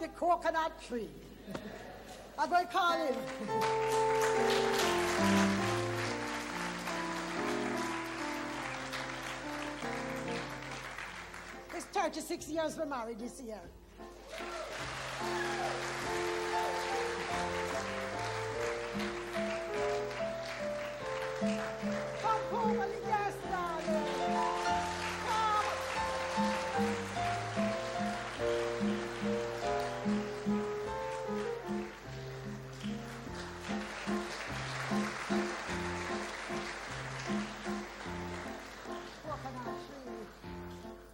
the coconut tree. I'm going to call him. It's 36 years we're married this year. Come home and yes, darling.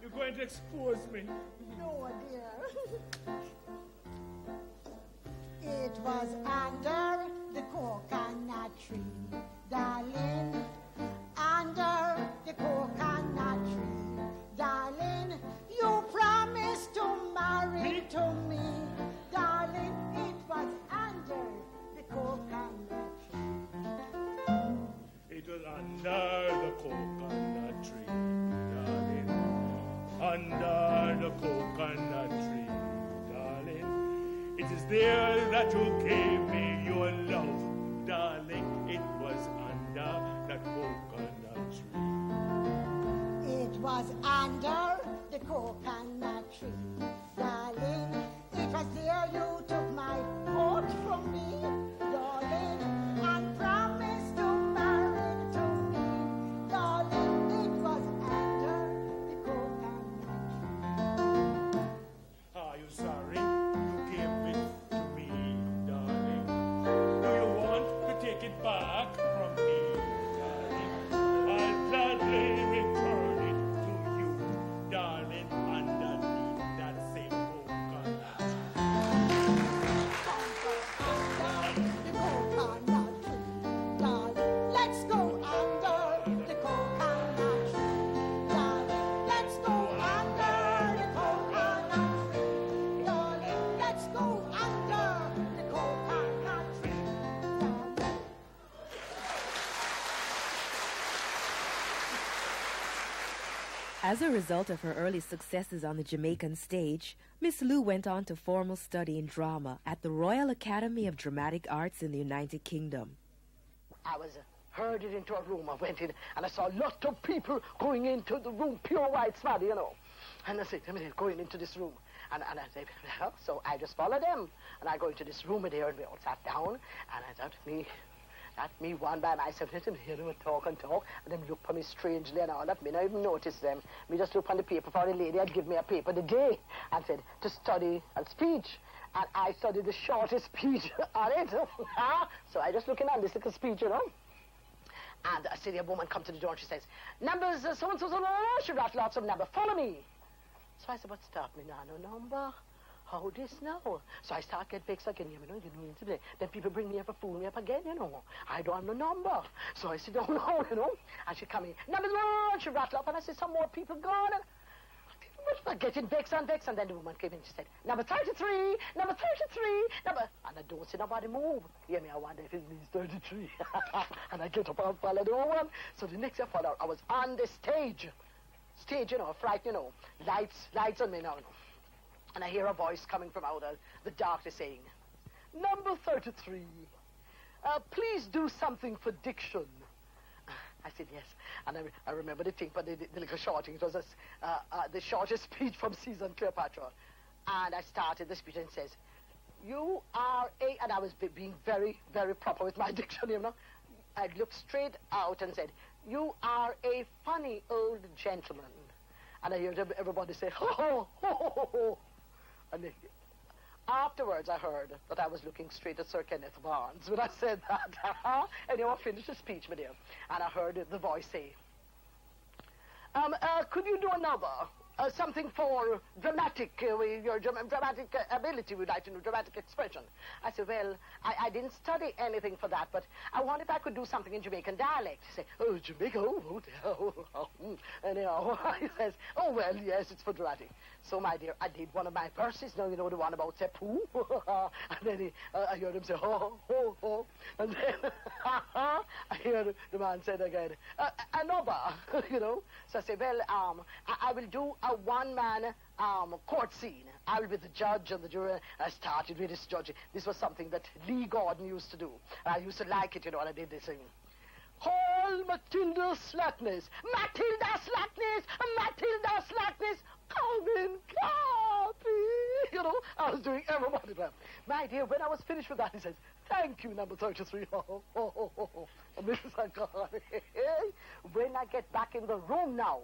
You're going to expose me. No, dear. It was under the coconut tree, darling. Under the coconut tree, darling. You promised to marry to me, darling. It was under the coconut tree. It was under the coconut tree, darling. Under the coconut tree, darling. It is there that you gave me your love, darling. It was under the coconut tree. It was under the coconut tree, darling. It was there you took my coat from me, darling, and promised to marry to me, darling. It was under the coconut tree. Are you sorry you gave it to me, darling? Do you want to take it back from me, darling? I'll gladly return it to you, darling, underneath that same coconut. The coconut tree, darling. Let's go under the coconut tree, darling. Let's go under the coconut tree, darling. Let's go under the coconut tree, darling. As a result of her early successes on the Jamaican stage, Miss Lou went on to formal study in drama at the Royal Academy of Dramatic Arts in the United Kingdom. I was herded into a room. I went in and I saw a lot of people going into the room, pure white smart, you know. And I said, they're going into this room. And I said, well, so I just followed them. And I go into this room there and we all sat down. And I thought, me one by myself, let them hear them talk and talk. And then look for me strangely and all that. Me not even notice them. Me just look on the paper for the lady had give me a paper the day and said to study a speech. And I studied the shortest speech on it. So I just looking at this little speech, you know. And I see a woman come to the door and she says, numbers so-and-so, she wrote lots of numbers, follow me. So I said, what stop me now? No number. How this now? So I start get vexed again, you know. Then people bring me up and fool me up again, you know. I don't have no number. So I said, oh no, you know. And she come in, numbers one, she rattle up, and I said, some more people gone. And people were getting vexed and vexed. And then the woman came in and she said, number 33, number 33, number. And I don't see nobody move. Hear me, I wonder if it means 33. And I get up and follow the woman. So the next I followed, I was on the stage. Stage, you know, fright, you know. Lights on me now, you know. And I hear a voice coming from out of the darkness saying, number 33, please do something for diction. I said, yes. And I remember the thing, but the little shorting. It was the shortest speech from Caesar and Cleopatra. And I started the speech and it says, you are a... And I was being very, very proper with my diction, you know. I looked straight out and said, you are a funny old gentleman. And I heard everybody say, ho, ho, ho, ho, ho. And afterwards, I heard that I was looking straight at Sir Kenneth Barnes when I said that. Anyway, I finished the speech, my dear, and I heard the voice say, could you do another? Something for dramatic, your dramatic ability, we'd like to know, dramatic expression. I said, well, I didn't study anything for that, but I wonder if I could do something in Jamaican dialect. He said, oh, Jamaica, Anyhow, he says, oh, well, yes, it's for dramatic. So, my dear, I did one of my verses. Now, you know the one about say, poo. And then I heard him say, ho, ho, ho. And then I heard the man said again, another, you know. So I said, well, I will do a one-man court scene. I'll be the judge and the jury. And I started with this judging. This was something that Lee Gordon used to do. And I used to like it, and I did this thing. Call Matilda Slackness, Matilda Slackness, Matilda Slackness, Calvin Clappy. I was doing everybody laugh. My dear, when I was finished with that, he says, thank you, number 33. And Mrs. Ankari. When I get back in the room now,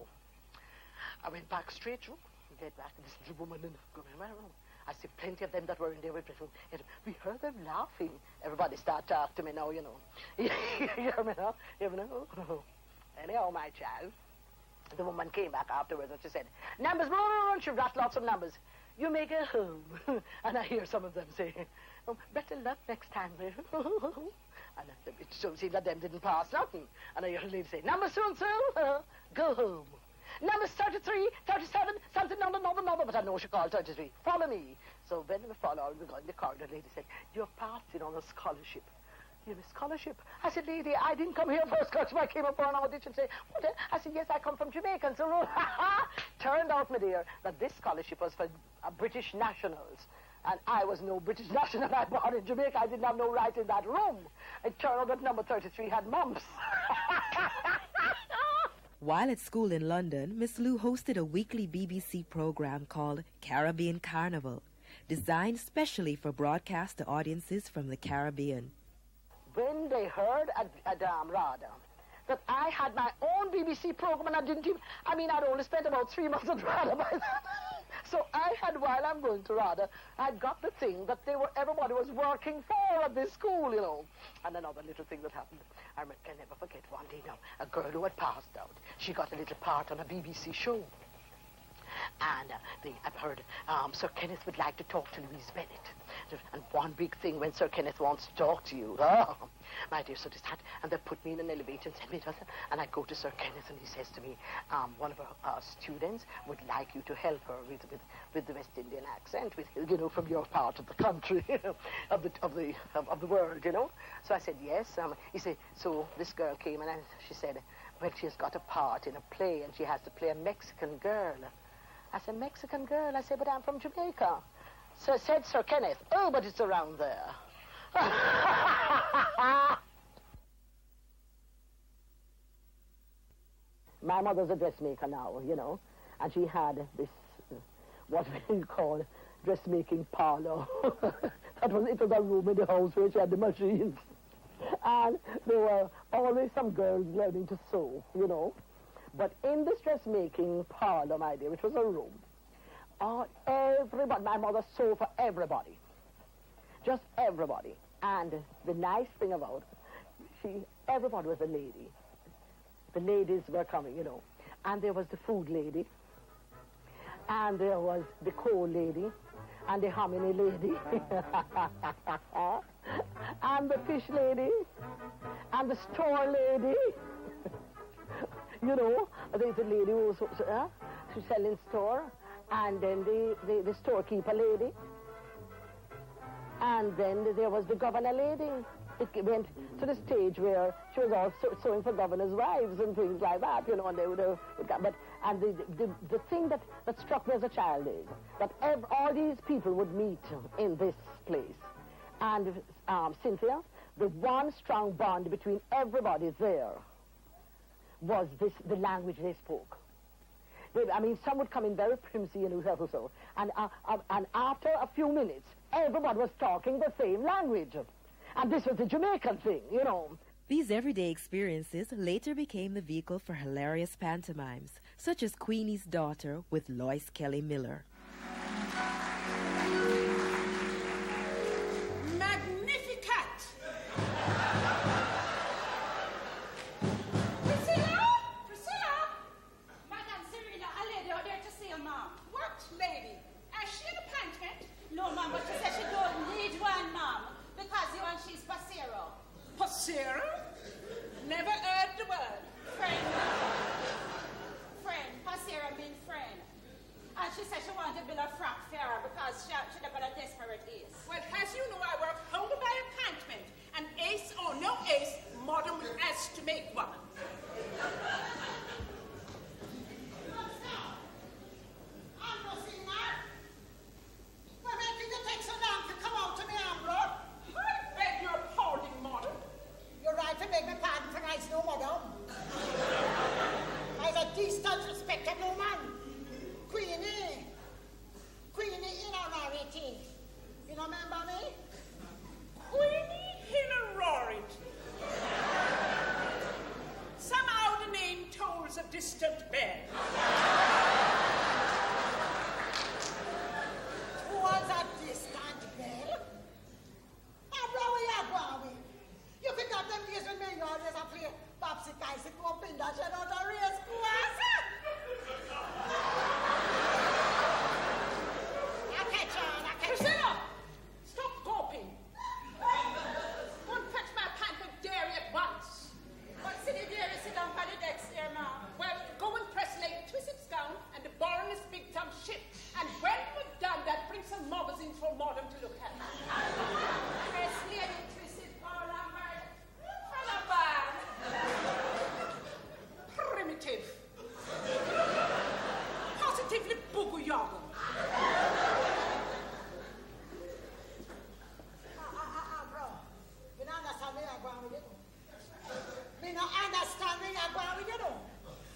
I went back straight through. Get back, and this little woman in my room. I see plenty of them that were in there with me. We heard them laughing. Everybody start talking to me now, You hear me now? Anyhow, my child, the woman came back afterwards and she said, numbers, she wrote lots of numbers. You make a home. And I hear some of them say, better luck next time. And it seemed that them didn't pass nothing. And I hear a lady say, number so-and-so, go home. Numbers 33, 37, something, another, but I know she called 33. Follow me. So when we followed, we got in the corridor, the lady said, you're passing on a scholarship. You have a scholarship? I said, lady, I didn't come here for a scholarship. I came up for an audition. Say, what? I said, yes, I come from Jamaica. And so, turned out, my dear, that this scholarship was for British nationals. And I was no British national. I born in Jamaica. I didn't have no right in that room. It turned out that number 33 had mumps. While at school in London, Miss Lou hosted a weekly BBC program called Caribbean Carnival, designed specially for broadcast to audiences from the Caribbean. When they heard at RADA that I had my own BBC program and I'd only spent about 3 months at RADA by then. So I had, while I'm going to RADA, I'd got the thing that everybody was working for at this school, And another little thing that happened, I can never forget one day now, a girl who had passed out, she got a little part on a BBC show. And I've heard Sir Kenneth would like to talk to Louise Bennett. And one big thing when Sir Kenneth wants to talk to you, my dear, so this that, and they put me in an elevator and send me to her, and I go to Sir Kenneth and he says to me, one of our students would like you to help her with the West Indian accent, from your part of the country, of the world, So I said, yes. He said, so this girl came and she said, well, she has got a part in a play and she has to play a Mexican girl. I said, Mexican girl? I said, but I'm from Jamaica. So said Sir Kenneth, oh, but it's around there. My mother's a dressmaker now, and she had this, what we call dressmaking parlor. It was a room in the house where she had the machines. And there were always some girls learning to sew, But in this dressmaking parlor, my dear, which was a room, everybody, my mother sewed for everybody. Just everybody. And the nice thing about everybody was a lady. The ladies were coming, And there was the food lady. And there was the coal lady. And the hominy lady. And the fish lady. And the store lady. There's a lady who was she's selling store. And then the storekeeper lady. And then there was the governor lady. It went to the stage where she was all sewing for governors' wives and things like that, and they would and the thing that struck me as a child is that all these people would meet in this place. And Cynthia, the one strong bond between everybody there was the language they spoke. Some would come in very primsy and so, and after a few minutes, everybody was talking the same language. And this was the Jamaican thing, These everyday experiences later became the vehicle for hilarious pantomimes, such as Queenie's Daughter with Lois Kelly Miller. Magnificat! Priscilla! Madame Serena, a lady out there to see you, ma'am. What lady? Is she an appointment? No, ma'am, but she said she don't need one, ma'am. Because you and she's Passero. Passero? Never heard the word. Friend. Friend. Passero means friend. And she said she wanted to build a frock fairer because she got a desperate ace. Well, as you know, I work only by appointment. And ace or no ace, modern has to make one. You remember me? Queenie Hillarority. Somehow the name tolls a distant bell. Towards a distant bell? And where we are going? You think that them days when me always a play Babsy Kaisi go up in that shed out a race course? I catch on. Priscilla! Stop gawping. Go and fetch my pint of dairy at once. But silly dairy sit down by the decks there now. Well, go and press Lady Twisset's gown and the Baroness Big Tom ship. And when we've done that, bring some magazines for Madam to look at. Press Lady Twisset, primitive. Positively booger-yoga. Bro, you don't understand me I'm going with you. Me not understand me I'm going with you.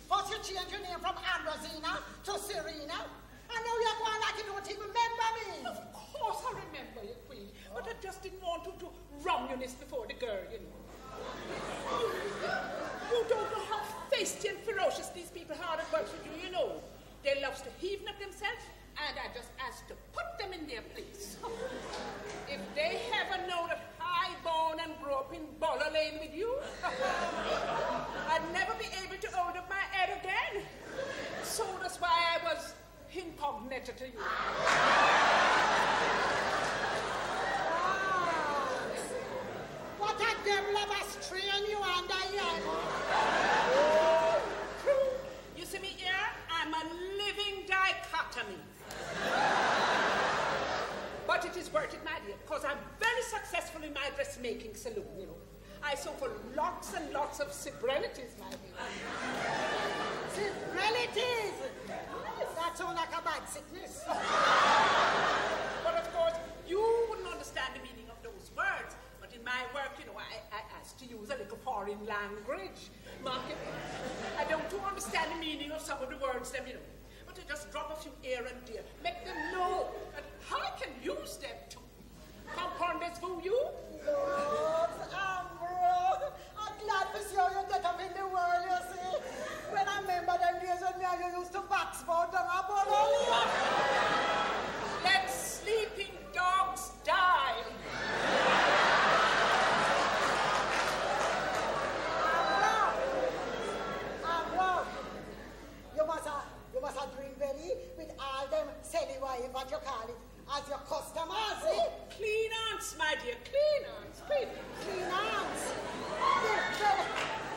First you change your name from Ambrosina to Serena. I know you're going like you don't even remember me. Of course I remember you, Queen. But I just didn't want you to Romulus before the girl, you know. You don't know how feisty and ferocious these people hard at work should do, you know. They loves to heave up themselves, and I just asked to put them in their place. If they ever know that I born and grew up in Boller Lane with you, I'd never be able to hold up my head again. So that's why I was incognito to you. What a devil of a strain you under here. You see me here? I'm a living dichotomy. But it is worth it, my dear, because I'm very successful in my dressmaking saloon, you know. I sew for lots and lots of Cibrelities, my dear. Cibrelities? That sounds like a bad sickness. But of course, you wouldn't understand the meaning of those words. But in my work, you know, I asked to use a little foreign language. Market. I don't understand the meaning of some of the words, them, you know. But I just drop a few here and there. Make them know that I can use them to comprendre-vous you? Lord, Ambrose, I'm glad to see how you get up in the world, you see. When I remember them days when me and you used to box about them, Let sleeping dogs die. You must have drink belly with all them silly wife, what you call it, as your customers, eh? Clean hands, my dear, clean hands, clean. Clean hands.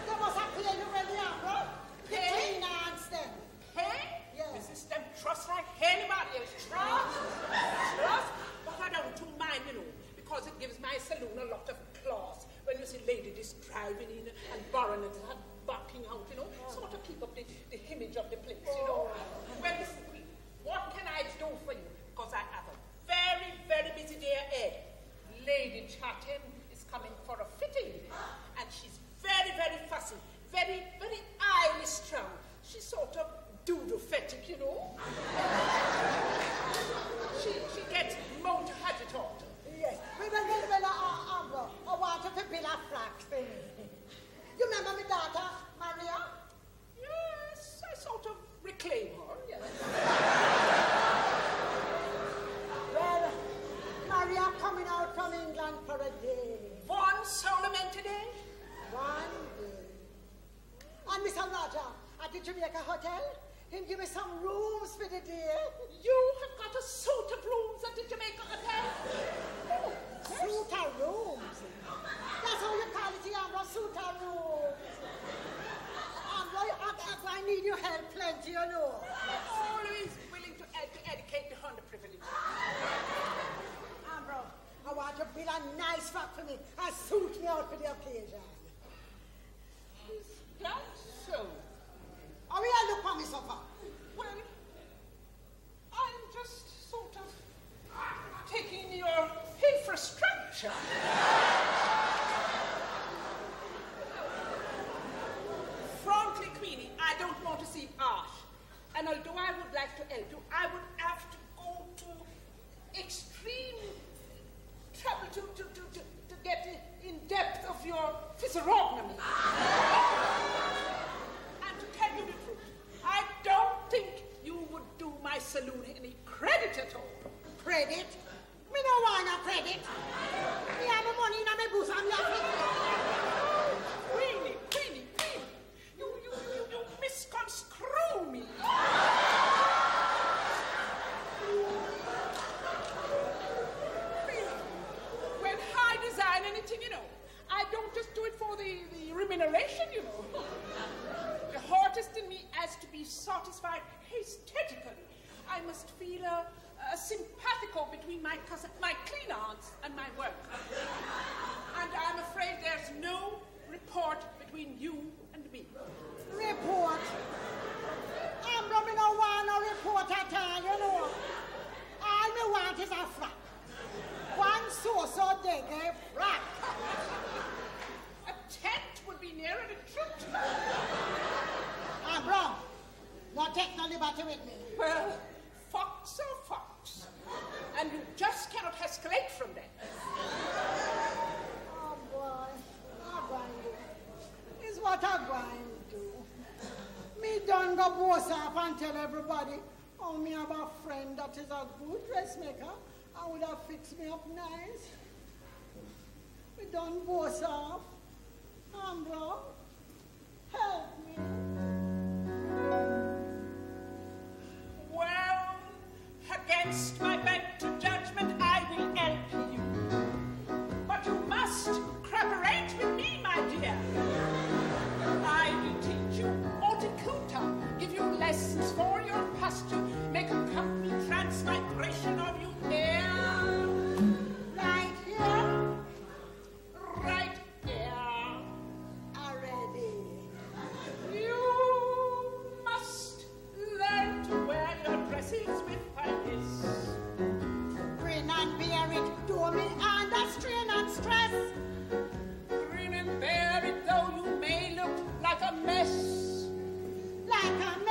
They must have paid you well, Ambrose. The Pay? clean hands then. Hey? Yeah. The system trust like anybody else. Trust. But I don't too mind, you know, because it gives my saloon a lot of class. When you see ladies driving in and baronets backing out, you know, sort of keep up the image of the place, you know. Well, listen, Queen, what can I do for you? Because I have a very, very busy day ahead. Lady Chatham is coming for a fitting, and she's very, very fussy, very, very highly strung. She's sort of doodle-fetic, you know. She gets motor agitated. Yes. Ambrose, I want you to build a flax thing. You remember my daughter, Maria? Yes, I sort of reclaim her, yes. Well, Maria coming out from England for a day. One Solomon today? One day. And Mr. Roger, at the Jamaica Hotel, he'll give me some rooms for the day. You have got a suit of rooms at the Jamaica Hotel? Oh, Suit of rooms. That's how you call it, Ambrose, suit of rooms. Ambrose, I need your help plenty, you know. always willing to educate the underprivileged. Ambrose, I want you to build a nice frock for me and suit me out for the occasion. Is that so? How will you look for me so far? Well, I'm just sort of taking your infrastructure. Frankly, Queenie, I don't want to seem harsh. And although I would like to help you, I would have to go to extreme physiognomy. And to tell you the truth, I don't think you would do my saloon any credit at all. Credit? Me no want no credit. Me have my money in my bosom, Queenie, you misconstrue me. When I design anything, I don't just do it for the remuneration, The artist in me has to be satisfied aesthetically. I must feel a simpatico between my clean arts and my work. And I'm afraid there's no report between you and me. Report? I'm not no want no report at all, All me want is a frack. One so dig a frack. A tent would be nearer the truth. I'm wrong. Not take no liberty with me. Well, fox or fox. And you just cannot escalate from that. Oh boy, I'm going to do. Is what I'm going to do. Me done go boss off and tell everybody, oh, me have a friend that is a good dressmaker. I would have fixed me up nice. Me done boss off. Ambro, help me. Well, against my better judgment, I will help you. But you must cooperate with me, my dear. I will teach you horticulture, give you lessons for your posture, make a complete transmigration of you here. Right here. Right here. Already. You must learn to wear your dresses with finesse. Grin and bear it, do me under strain and stress. Grin and bear it, though you may look like a mess. Like a